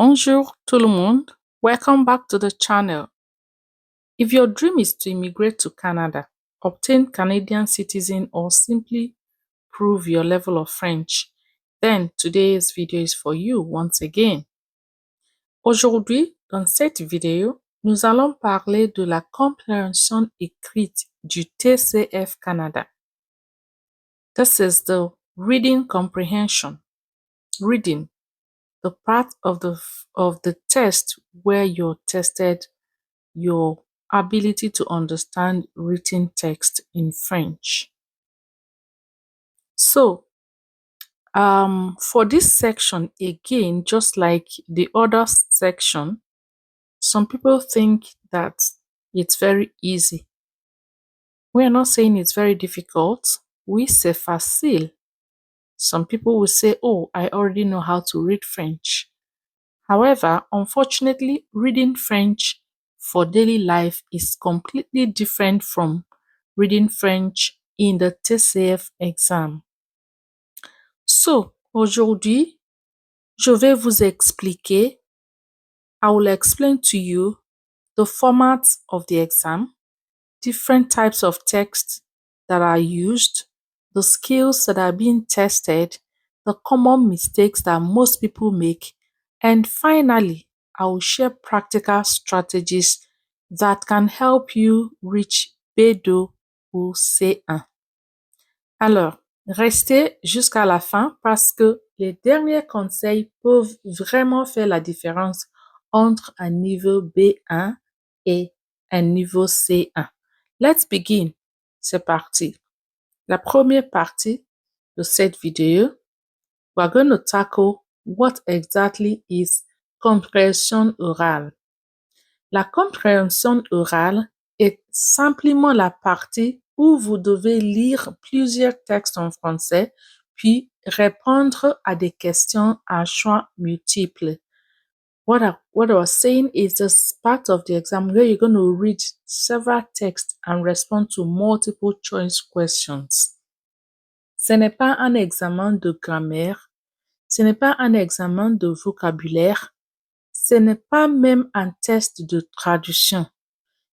Bonjour tout le monde. Welcome back to the channel. If your dream is to immigrate to Canada, obtain Canadian citizen or simply prove your level of French, then today's video is for you once again. Aujourd'hui, dans cette vidéo, nous allons parler de la compréhension écrite du TCF Canada. This is the reading comprehension. Reading, the part of the test where you're tested your ability to understand written text in French. So, for this section, again, just like the other section, some people think that it's very easy. We are not saying it's very difficult. Oui, c'est facile. Some people will say, oh, I already know how to read French. However, unfortunately, reading French for daily life is completely different from reading French in the TCF exam. So, aujourd'hui, je vais vous expliquer, I will explain to you the format of the exam, different types of text that are used, the skills that are being tested, the common mistakes that most people make, and finally, I will share practical strategies that can help you reach B2 ou C1. Alors, restez jusqu'à la fin parce que les derniers conseils peuvent vraiment faire la différence entre un niveau B1 et un niveau C1. Let's begin. C'est parti. La première partie de cette vidéo, we're going to tackle what exactly is compréhension orale. La compréhension orale est simplement la partie où vous devez lire plusieurs textes en français puis répondre à des questions à choix multiples. What I was saying is this part of the exam where you're going to read several texts and respond to multiple choice questions. Ce n'est pas un examen de grammaire, ce n'est pas un examen de vocabulaire, ce n'est pas même un test de traduction.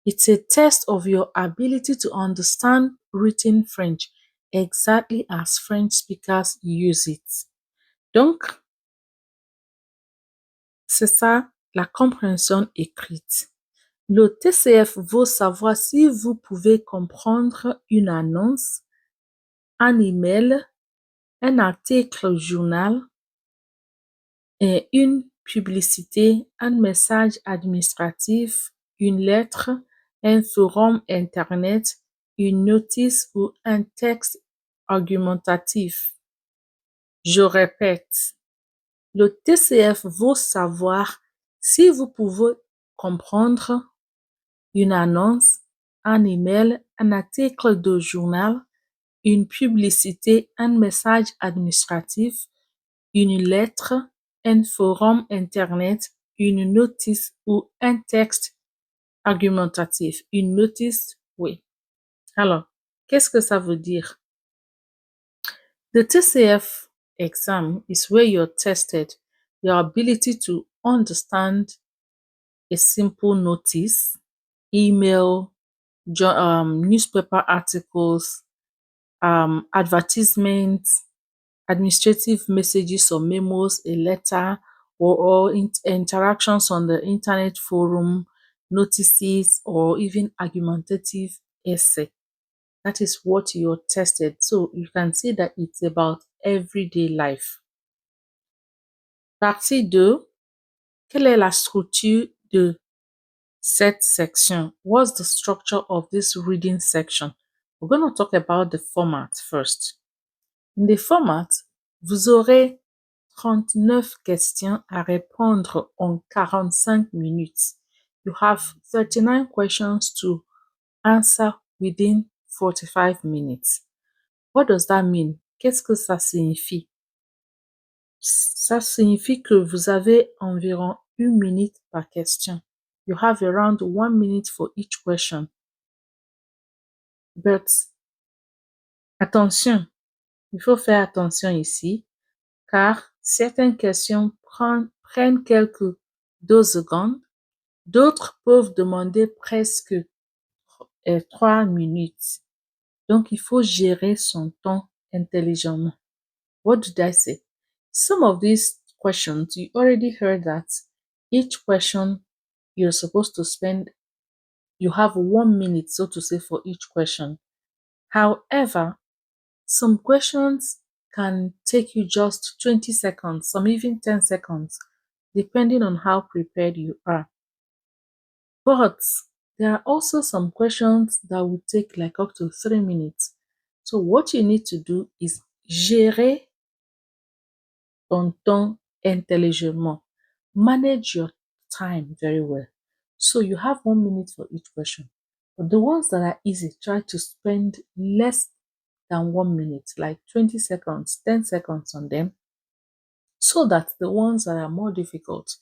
It's a test of your ability to understand written French exactly as French speakers use it. Donc, c'est ça la compréhension écrite. Le TCF veut savoir si vous pouvez comprendre une annonce, un email, un article journal, et une publicité, un message administratif, une lettre, un forum Internet, une notice ou un texte argumentatif. Je répète, le TCF veut savoir si vous pouvez comprendre une annonce, un email, un article de journal, une publicité, un message administratif, une lettre, un forum Internet, une notice ou un texte argumentatif. Une notice, oui. Alors, qu'est-ce que ça veut dire? The TCF exam is where you're tested your ability to understand a simple notice, email, newspaper articles, advertisements, administrative messages or memos, a letter, or interactions on the internet forum, notices, or even argumentative essay. That is what you're tested. So you can see that it's about everyday life. Partie 2. Quelle est la structure de cette section? What's the structure of this reading section? We're going to talk about the format first. In the format, vous aurez 39 questions à répondre en 45 minutes. You have 39 questions to answer within 45 minutes. What does that mean? Qu'est-ce que ça signifie? Ça signifie que vous avez environ 1 minute par question. You have around 1 minute for each question. But attention, il faut faire attention ici, car certaines questions prennent quelques 2 secondes. D'autres peuvent demander presque 3 minutes. Donc, il faut gérer son temps intelligemment. What did I say? Some of these questions, you already heard that each question you're supposed to spend, you have 1 minute, so to say, for each question. However, some questions can take you just 20 seconds, some even 10 seconds, depending on how prepared you are. But there are also some questions that will take like up to 3 minutes. So what you need to do is gérer ton temps intelligemment. Manage your time very well. So you have 1 minute for each question. But the ones that are easy, try to spend less than 1 minute, like 20 seconds, 10 seconds on them, so that the ones that are more difficult,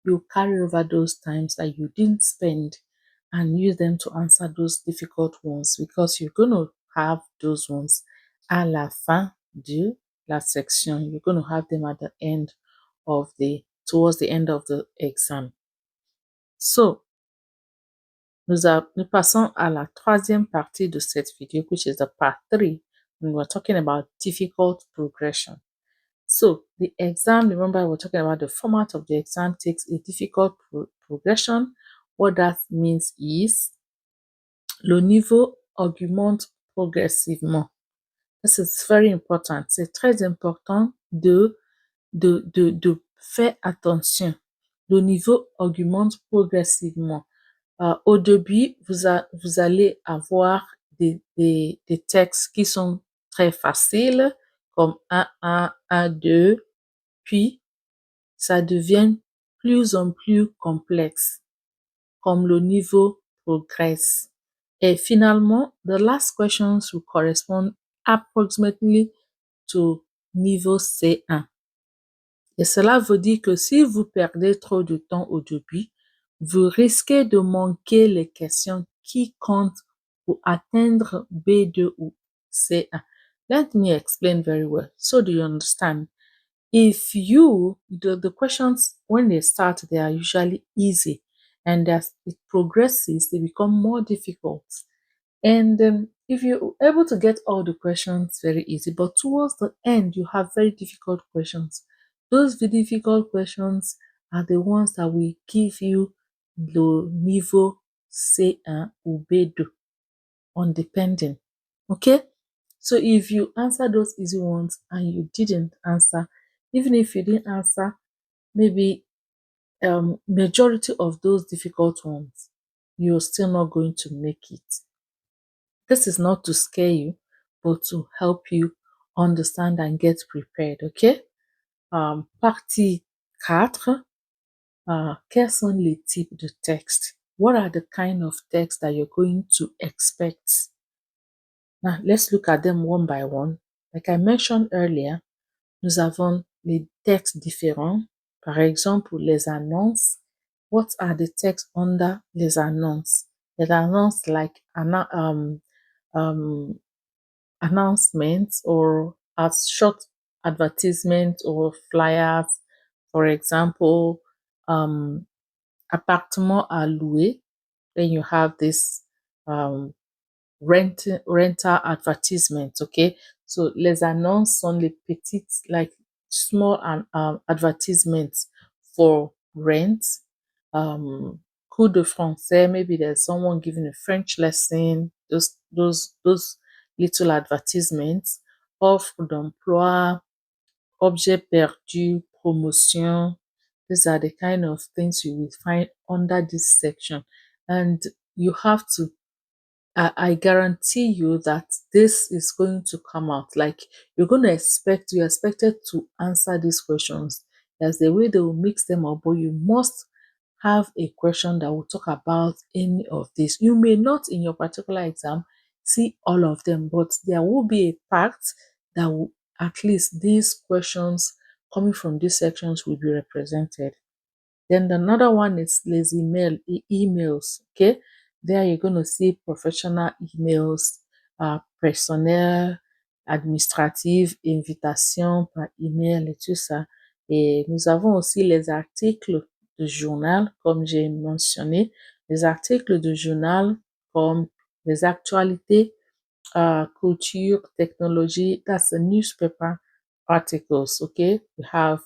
you carry over those times that you didn't spend and use them to answer those difficult ones, because you're going to have those ones à la fin de la section. You're going to have them at the end of towards the end of the exam. So, nous passons à la troisième partie de cette vidéo, which is the part 3, when we're talking about difficult progression. So the exam, remember we're talking about the format of the exam, takes a difficult progression. What that means is le niveau augmente progressivement. This is very important. C'est très important de faire attention. Le niveau augmente progressivement. Au début, vous allez avoir des textes qui sont très faciles, comme 1, 1, 2, puis ça devient plus en plus complexe, comme le niveau progresse. Et finalement, the last questions will correspond approximately to niveau C1. Et cela veut dire que si vous perdez trop de temps au début, vous risquez de manquer les questions qui comptent pour atteindre B2 ou C1. Let me explain very well so do you understand. If the questions, when they start, they are usually easy, and as it progresses, they become more difficult. And if you're able to get all the questions very easy, but towards the end, you have very difficult questions. Those difficult questions are the ones that will give you le niveau C1 ou B2, on depending. Okay? So if you answer those easy ones and you didn't answer, even if you didn't answer, maybe majority of those difficult ones, you're still not going to make it. This is not to scare you, but to help you understand and get prepared, okay? Partie 4, quels sont les types de textes? What are the kind of texts that you're going to expect? Now, let's look at them one by one. Like I mentioned earlier, nous avons les textes différents. Par exemple, les annonces. What are the texts under les annonces? Les annonces like announcements or as short advertisements or flyers. For example, appartement à louer. Then you have this rental advertisements, okay? So les annonces sont les petites, like small advertisements for rent. Cours de français, maybe there's someone giving a French lesson, those little advertisements. Offre d'emploi, objet perdu, promotion. These are the kind of things you will find under this section. And you have to I guarantee you that this is going to come out. Like you're expected to answer these questions. There's the way they will mix them up, but you must have a question that will talk about any of this. You may not in your particular exam see all of them, but there will be a part that will, at least these questions coming from these sections will be represented. Then another one is les emails, okay? There you're going to see professional emails, personnel, administrative, invitation par email et tout ça. Et nous avons aussi les articles de journal, comme j'ai mentionné, les articles de journal comme les actualités, culture, technology. That's the newspaper articles. Okay, we have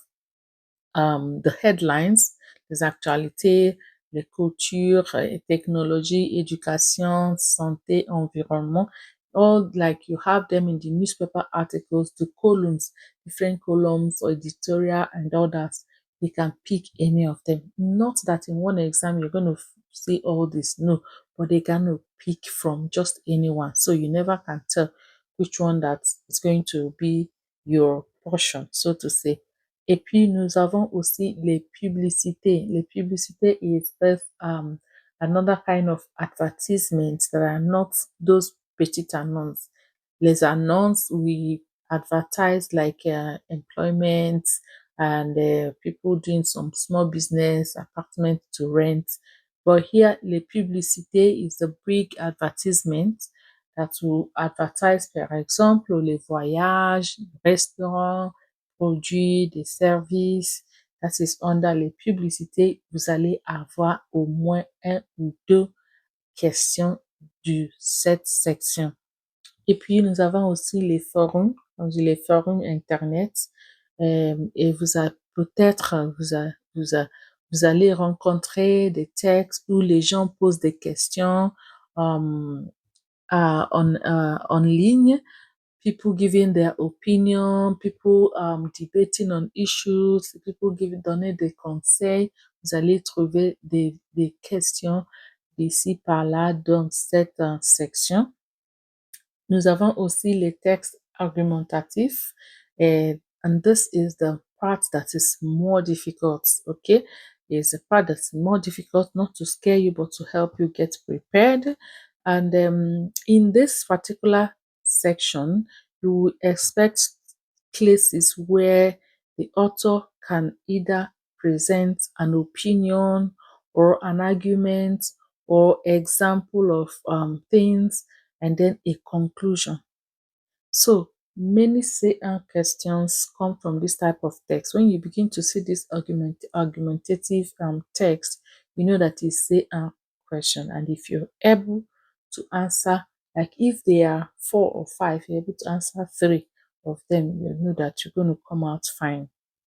the headlines, les actualités, les cultures, technologie, éducation, santé, environnement. All like you have them in the newspaper articles, the columns, different columns or editorial and others. You can pick any of them. Not that in one exam you're going to see all this, no, but they can pick from just anyone. So you never can tell which one that is going to be your portion, so to say. Et puis, nous avons aussi les publicités. Les publicités is just another kind of advertisements that are not those petite annonces. Les annonces, we advertise like employment and people doing some small business, apartment to rent. But here, les publicités is the big advertisement that will advertise, par exemple, les voyages, restaurants, produits, des services. That is under les publicités. Vous allez avoir au moins un ou deux questions de cette section. Et puis, nous avons aussi les forums, on dit les forums Internet. Et peut-être, vous allez rencontrer des textes où les gens posent des questions en ligne. People giving their opinion, people debating on issues, people donner des conseils. Vous allez trouver des questions d'ici par là dans cette section. Nous avons aussi les textes argumentatifs, and this is the part that is more difficult, okay? It's the part that's more difficult, not to scare you, but to help you get prepared. And in this particular section, you will expect places where the author can either present an opinion or an argument or example of things and then a conclusion. So many say-and questions come from this type of text. When you begin to see this argumentative text, you know that it's say-and question. And if you're able to answer, like if there are 4 or 5, you're able to answer 3 of them, you know that you're going to come out fine.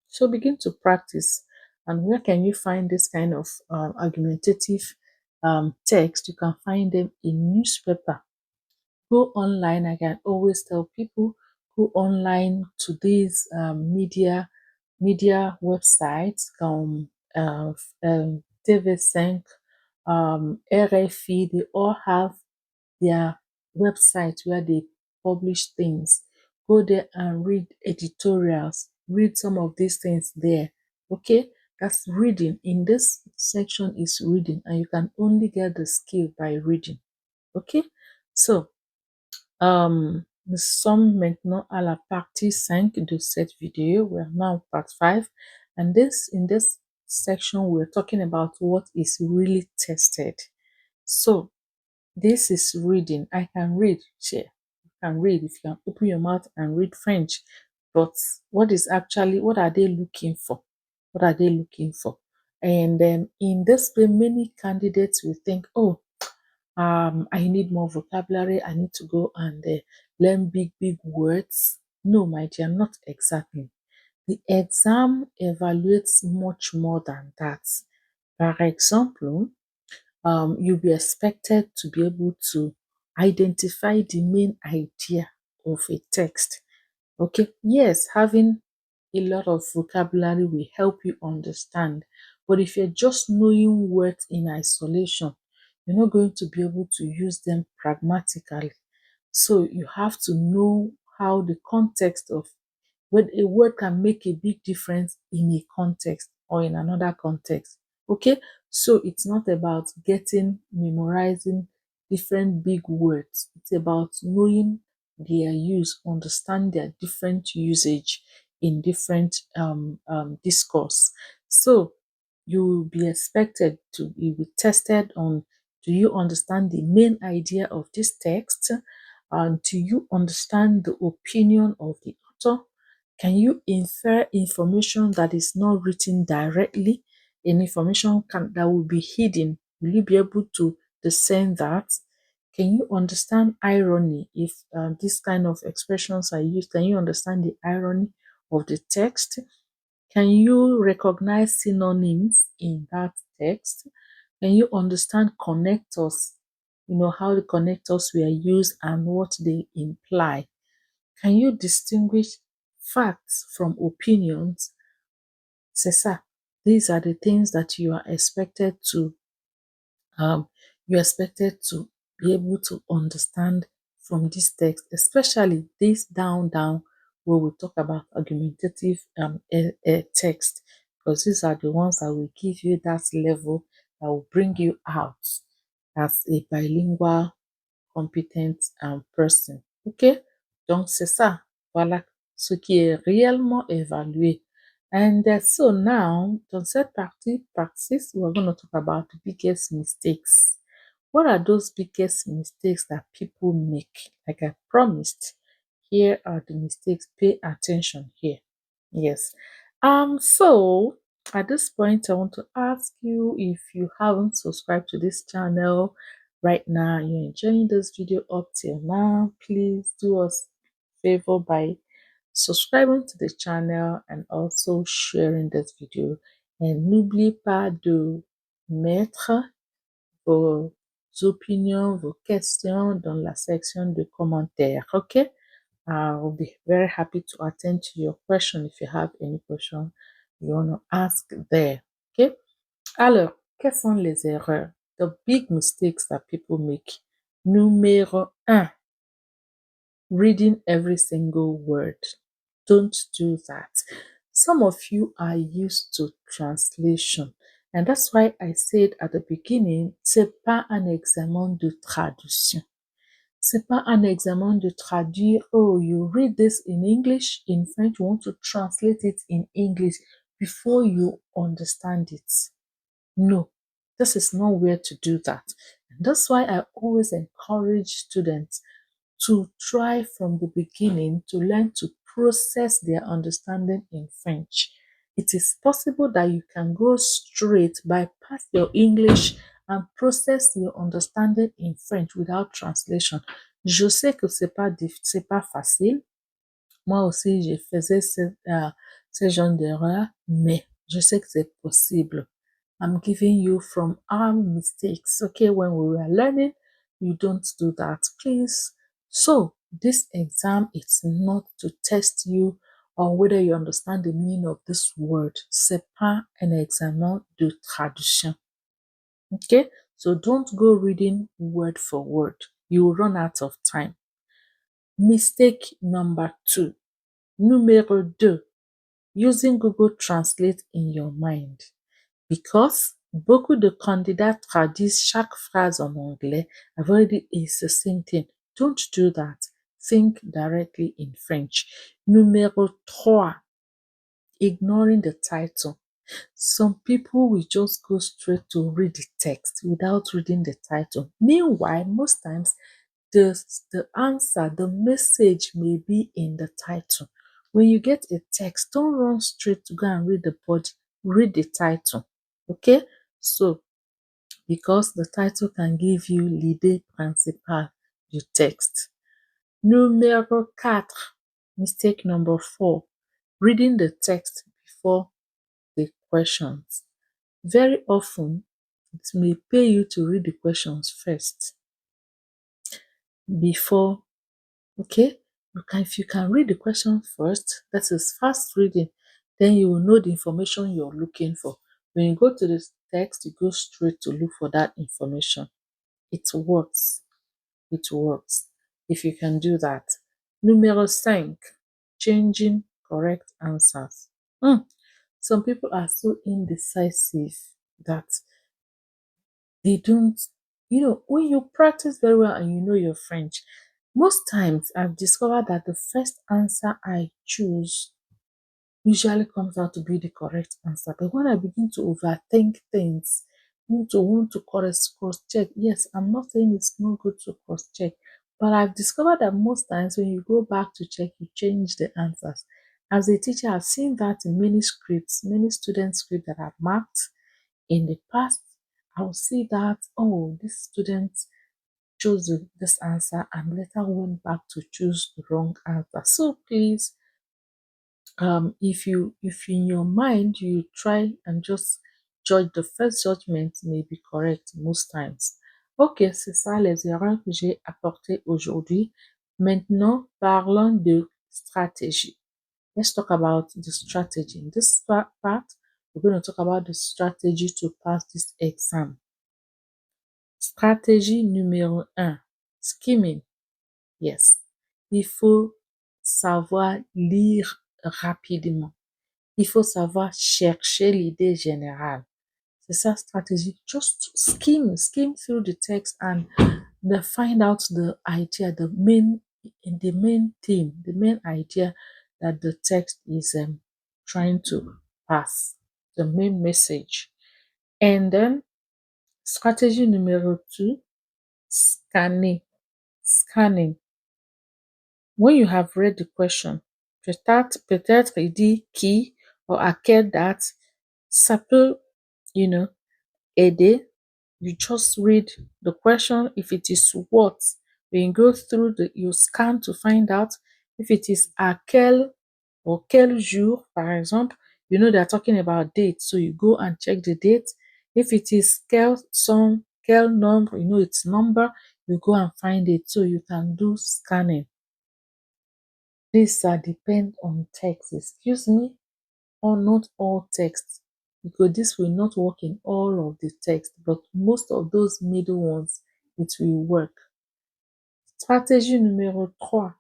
So begin to practice. And where can you find this kind of argumentative text? You can find them in newspaper. Go online. I can always tell people, go online to these media websites, TV5, RFI. They all have their website where they publish things. Go there and read editorials. Read some of these things there. Okay, that's reading. In this section is reading, and you can only get the skill by reading. Okay, so nous sommes maintenant à la partie 5 de cette vidéo. We're now part 5. And in this section, we're talking about what is really tested. So this is reading. I can read, share. You can read if you can open your mouth and read French. But what are they looking for? What are they looking for? And then in this way, many candidates will think, oh, I need more vocabulary. I need to go and learn big words. No, my dear, not exactly. The exam evaluates much more than that. For example, you'll be expected to be able to identify the main idea of a text. Okay, yes, having a lot of vocabulary will help you understand. But if you're just knowing words in isolation, you're not going to be able to use them pragmatically. So you have to know how the context of when a word can make a big difference in a context or in another context. Okay, so it's not about memorizing different big words. It's about knowing their use, understand their different usage in different discourse. So you will be expected to be tested on, do you understand the main idea of this text? And do you understand the opinion of the author? Can you infer information that is not written directly? An information that will be hidden. Will you be able to discern that? Can you understand irony if this kind of expressions are used? Can you understand the irony of the text? Can you recognize synonyms in that text? Can you understand connectors? You know how the connectors were used and what they imply. Can you distinguish facts from opinions? Cesar, these are the things that um, you're expected to be able to understand from this text, especially this down where we talk about argumentative text, because these are the ones that will give you that level that will bring you out as a bilingual competent person. OK? Donc, c'est ça. Voilà ce qui est réellement évalué. And so now, dans cette partie, part 6, we're going to talk about the biggest mistakes. What are those biggest mistakes that people make? Like I promised, here are the mistakes. Pay attention here. Yes. So at this point, I want to ask you, if you haven't subscribed to this channel right now, you're enjoying this video up till now, please do us a favor by subscribing to the channel and also sharing this video. Et n'oubliez pas de mettre vos opinions, vos questions dans la section de commentaires. Okay? I'll be very happy to attend to your question if you have any question you want to ask there. Okay? Alors, quelles sont les erreurs? The big mistakes that people make. Numéro 1. Reading every single word. Don't do that. Some of you are used to translation. And that's why I said at the beginning, c'est pas un examen de traduction. C'est pas un examen de traduire, oh, you read this in English, in French, you want to translate it in English before you understand it. No, this is not where to do that. And that's why I always encourage students to try from the beginning to learn to process their understanding in French. It is possible that you can go straight, bypass your English and process your understanding in French without translation. Je sais que c'est pas facile. Moi aussi, je faisais ce genre d'erreur, mais je sais que c'est possible. I'm giving you from our mistakes. Okay, when we were learning, you don't do that, please. So, this exam is not to test you on whether you understand the meaning of this word. C'est pas un examen de traduction. Okay, so don't go reading word for word. You will run out of time. Mistake number 2. Numéro 2. Using Google Translate in your mind. Because beaucoup de candidats traduisent chaque phrase en anglais. I've already it's the same thing. Don't do that. Think directly in French. Numéro 3. Ignoring the title. Some people will just go straight to read the text without reading the title. Meanwhile, most times, the answer, the message may be in the title. When you get a text, don't run straight to go and read the body. Read the title. Okay? So, because the title can give you l'idée principale du texte. Numéro 4. Mistake number 4. Reading the text before the questions. Very often, it may pay you to read the questions first before, okay? If you can read the question first, that is fast reading, then you will know the information you're looking for. When you go to the text, you go straight to look for that information. It works. It works. If you can do that. Numéro 5. Changing correct answers. Some people are so indecisive that they don't, when you practice very well and you know your French, most times I've discovered that the first answer I choose usually comes out to be the correct answer. But when I begin to overthink things, want to cross-check, yes, I'm not saying it's not good to cross-check, but I've discovered that most times when you go back to check, you change the answers. As a teacher, I've seen that in many scripts, many student scripts that I've marked in the past. I'll see that, oh, this student chose this answer and later went back to choose the wrong answer. So please, if in your mind you try and just judge, the first judgment may be correct most times. Ok, c'est ça les erreurs que j'ai apportées aujourd'hui. Maintenant, parlons de stratégie. Let's talk about the strategy. In this part, we're going to talk about the strategy to pass this exam. Stratégie numéro 1, skimming. Yes, il faut savoir lire rapidement. Il faut savoir chercher l'idée générale. C'est ça stratégie. Just skim through the text and find out the idea, the main theme, the main idea that the text is trying to pass, the main message. And then strategy numéro 2, scanning. When you have read the question, peut-être il dit qui ou à quelle date, ça peut, aider. You just read the question. If it is what, when you go through you scan to find out. If it is à quel or quel jour, par exemple, you know they're talking about date, so you go and check the date. If it is quel number, you know its number, you go and find it, so you can do scanning. This depend on text, excuse me, or not all text, because this will not work in all of the text, but most of those middle ones, it will work. Stratégie numéro 3,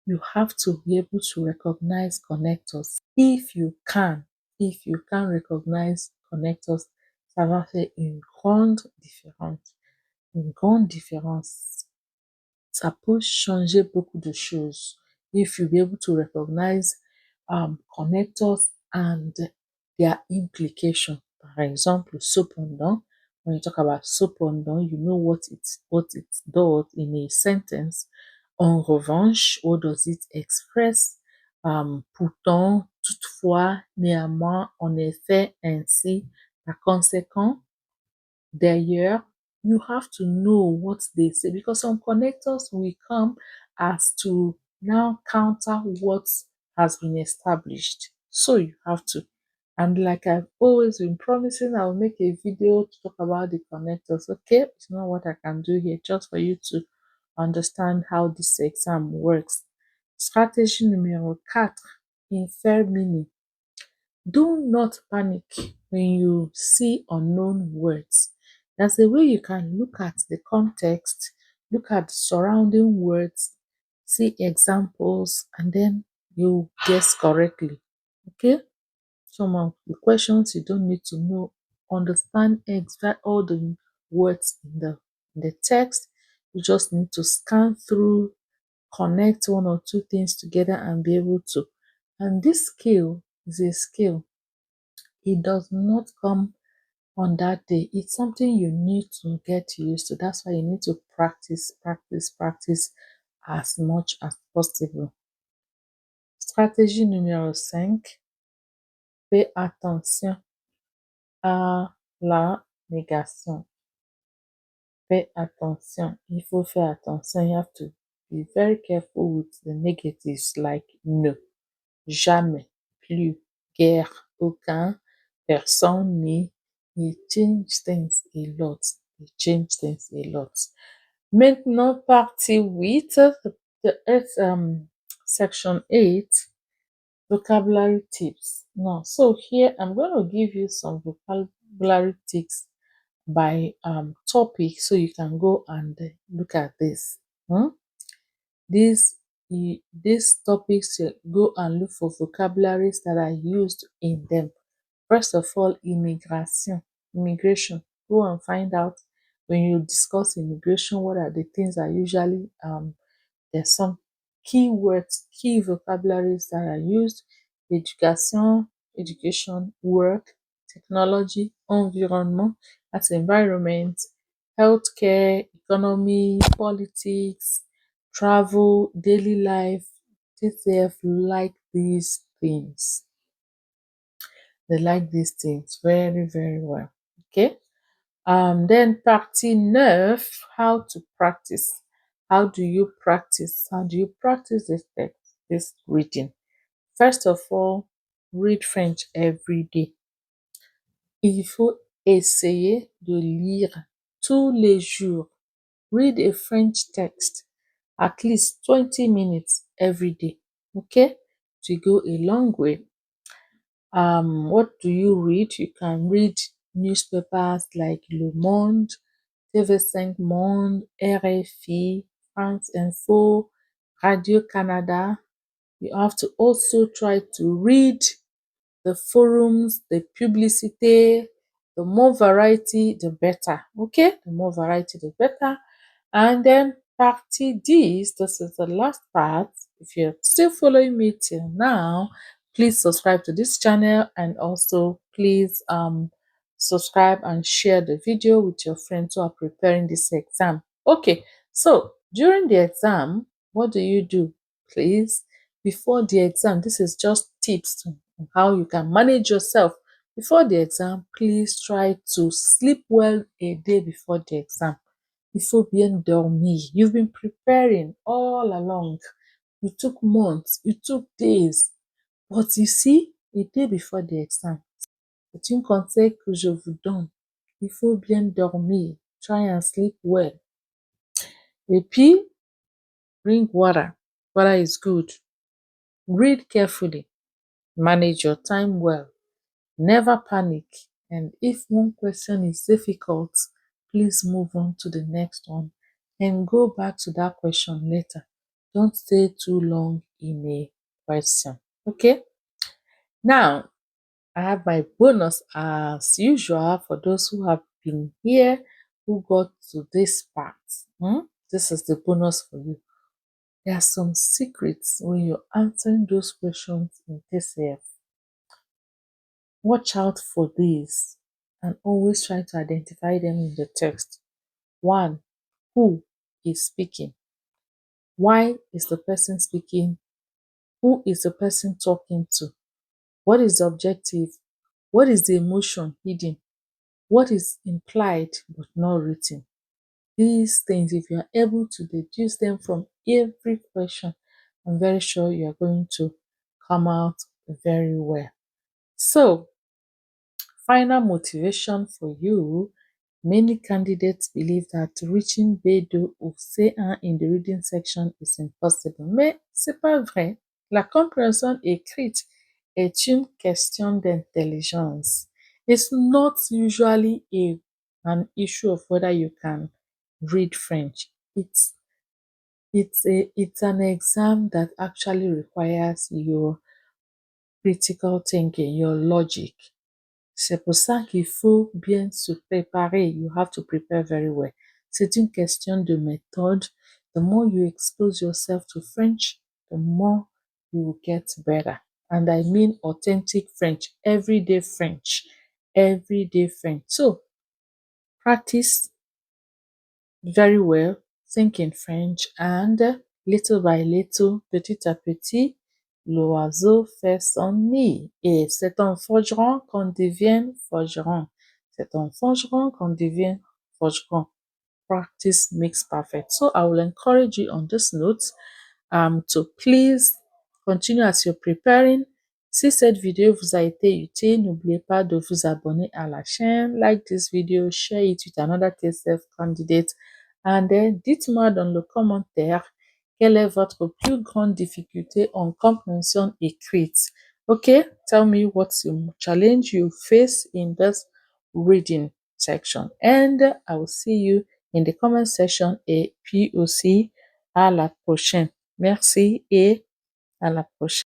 you have to be able to recognize connectors. If you can recognize connectors, ça va faire une grande différence. Une grande différence. Ça peut changer beaucoup de choses. If you be able to recognize connectors and their implication. Par exemple, cependant, when you talk about cependant, you know what it does in a sentence. En revanche, what does it express? Pourtant, toutefois, néanmoins, en effet, ainsi, par conséquent, d'ailleurs, you have to know what they say, because some connectors will come as to now counter what has been established. So you have to. And like I've always been promising, I'll make a video to talk about the connectors. Okay, it's not what I can do here, just for you to understand how this exam works. Stratégie numéro 4, infer meaning. Do not panic when you see unknown words. That's the way you can look at the context, look at the surrounding words, see examples, and then you guess correctly. Okay? Some of the questions you don't need to know, understand exact all the words in the text. You just need to scan through, connect one or two things together and be able to. And this skill is a skill. It does not come on that day. It's something you need to get used to. That's why you need to practice as much as possible. Stratégie numéro 5. Fais attention à la négation. Fais attention. Il faut faire attention. You have to be very careful with the negatives like ne, jamais, plus, guère, aucun, personne, ni. It change things a lot. Maintenant, partie 8, section 8, vocabulary tips. Now, so here I'm going to give you some vocabulary tips by topic, so you can go and look at this. These topics, go and look for vocabularies that are used in them. First of all, immigration. Go and find out, when you discuss immigration, what are the things that usually there's some keywords, key vocabularies that are used. Education, work, technology, environment, that's environment, healthcare, economy, politics, travel, daily life, TCF like these things. They like these things very, very well. Okay. Then partie 9, how to practice. How do you practice? How do you practice this text, this reading? First of all, read French every day. Il faut essayer de lire tous les jours. Read a French text at least 20 minutes every day. Okay? To go a long way. What do you read? You can read newspapers like Le Monde, TV5 Monde, RFI, France Info, Radio Canada. You have to also try to read the forums, the publicity. The more variety, the better. Okay? The more variety, the better. And then partie 10, this is the last part. If you're still following me till now, please subscribe to this channel, and also please subscribe and share the video with your friends who are preparing this exam. Okay, so during the exam, what do you do? Please, before the exam, this is just tips on how you can manage yourself. Before the exam, please try to sleep well a day before the exam. Il faut bien dormir. You've been preparing all along. You took months, you took days. But you see, a day before the exam, c'est un conseil que je vous donne. Il faut bien dormir. Try and sleep well. Et puis, drink water. Water is good. Read carefully. Manage your time well. Never panic. And if one question is difficult, please move on to the next one and go back to that question later. Don't stay too long in a question. Okay? Now, I have my bonus as usual for those who have been here, who got to this part. This is the bonus for you. There are some secrets when you're answering those questions in TCF. Watch out for these and always try to identify them in the text. 1. Who is speaking? Why is the person speaking? Who is the person talking to? What is the objective? What is the emotion hidden? What is implied but not written? These things, if you are able to deduce them from every question, I'm very sure you are going to come out very well. So, final motivation for you. Many candidates believe that reaching B2 ou C1 in the reading section is impossible. Mais c'est pas vrai. La compréhension écrite est une question d'intelligence. It's not usually an issue of whether you can read French. It's an exam that actually requires your critical thinking, your logic. C'est pour ça qu'il faut bien se préparer. You have to prepare very well. C'est une question de méthode. The more you expose yourself to French, the more you will get better. And I mean authentic French, everyday French, everyday French. So, practice very well, think in French, and little by little, petit à petit, l'oiseau fait son nid. Et c'est en forgeron qu'on devient forgeron. C'est en forgeron qu'on devient forgeron. Practice makes perfect. So I will encourage you on this note to please continue as you're preparing. Si cette vidéo vous a été utile, n'oubliez pas de vous abonner à la chaîne, like this video, share it with another TCF candidate, and then dites-moi dans le commentaire quelle est votre plus grande difficulté en compréhension écrite. Okay, tell me what's the challenge you face in this reading section, and I will see you in the comment section, et puis aussi à la prochaine. Merci et à la prochaine.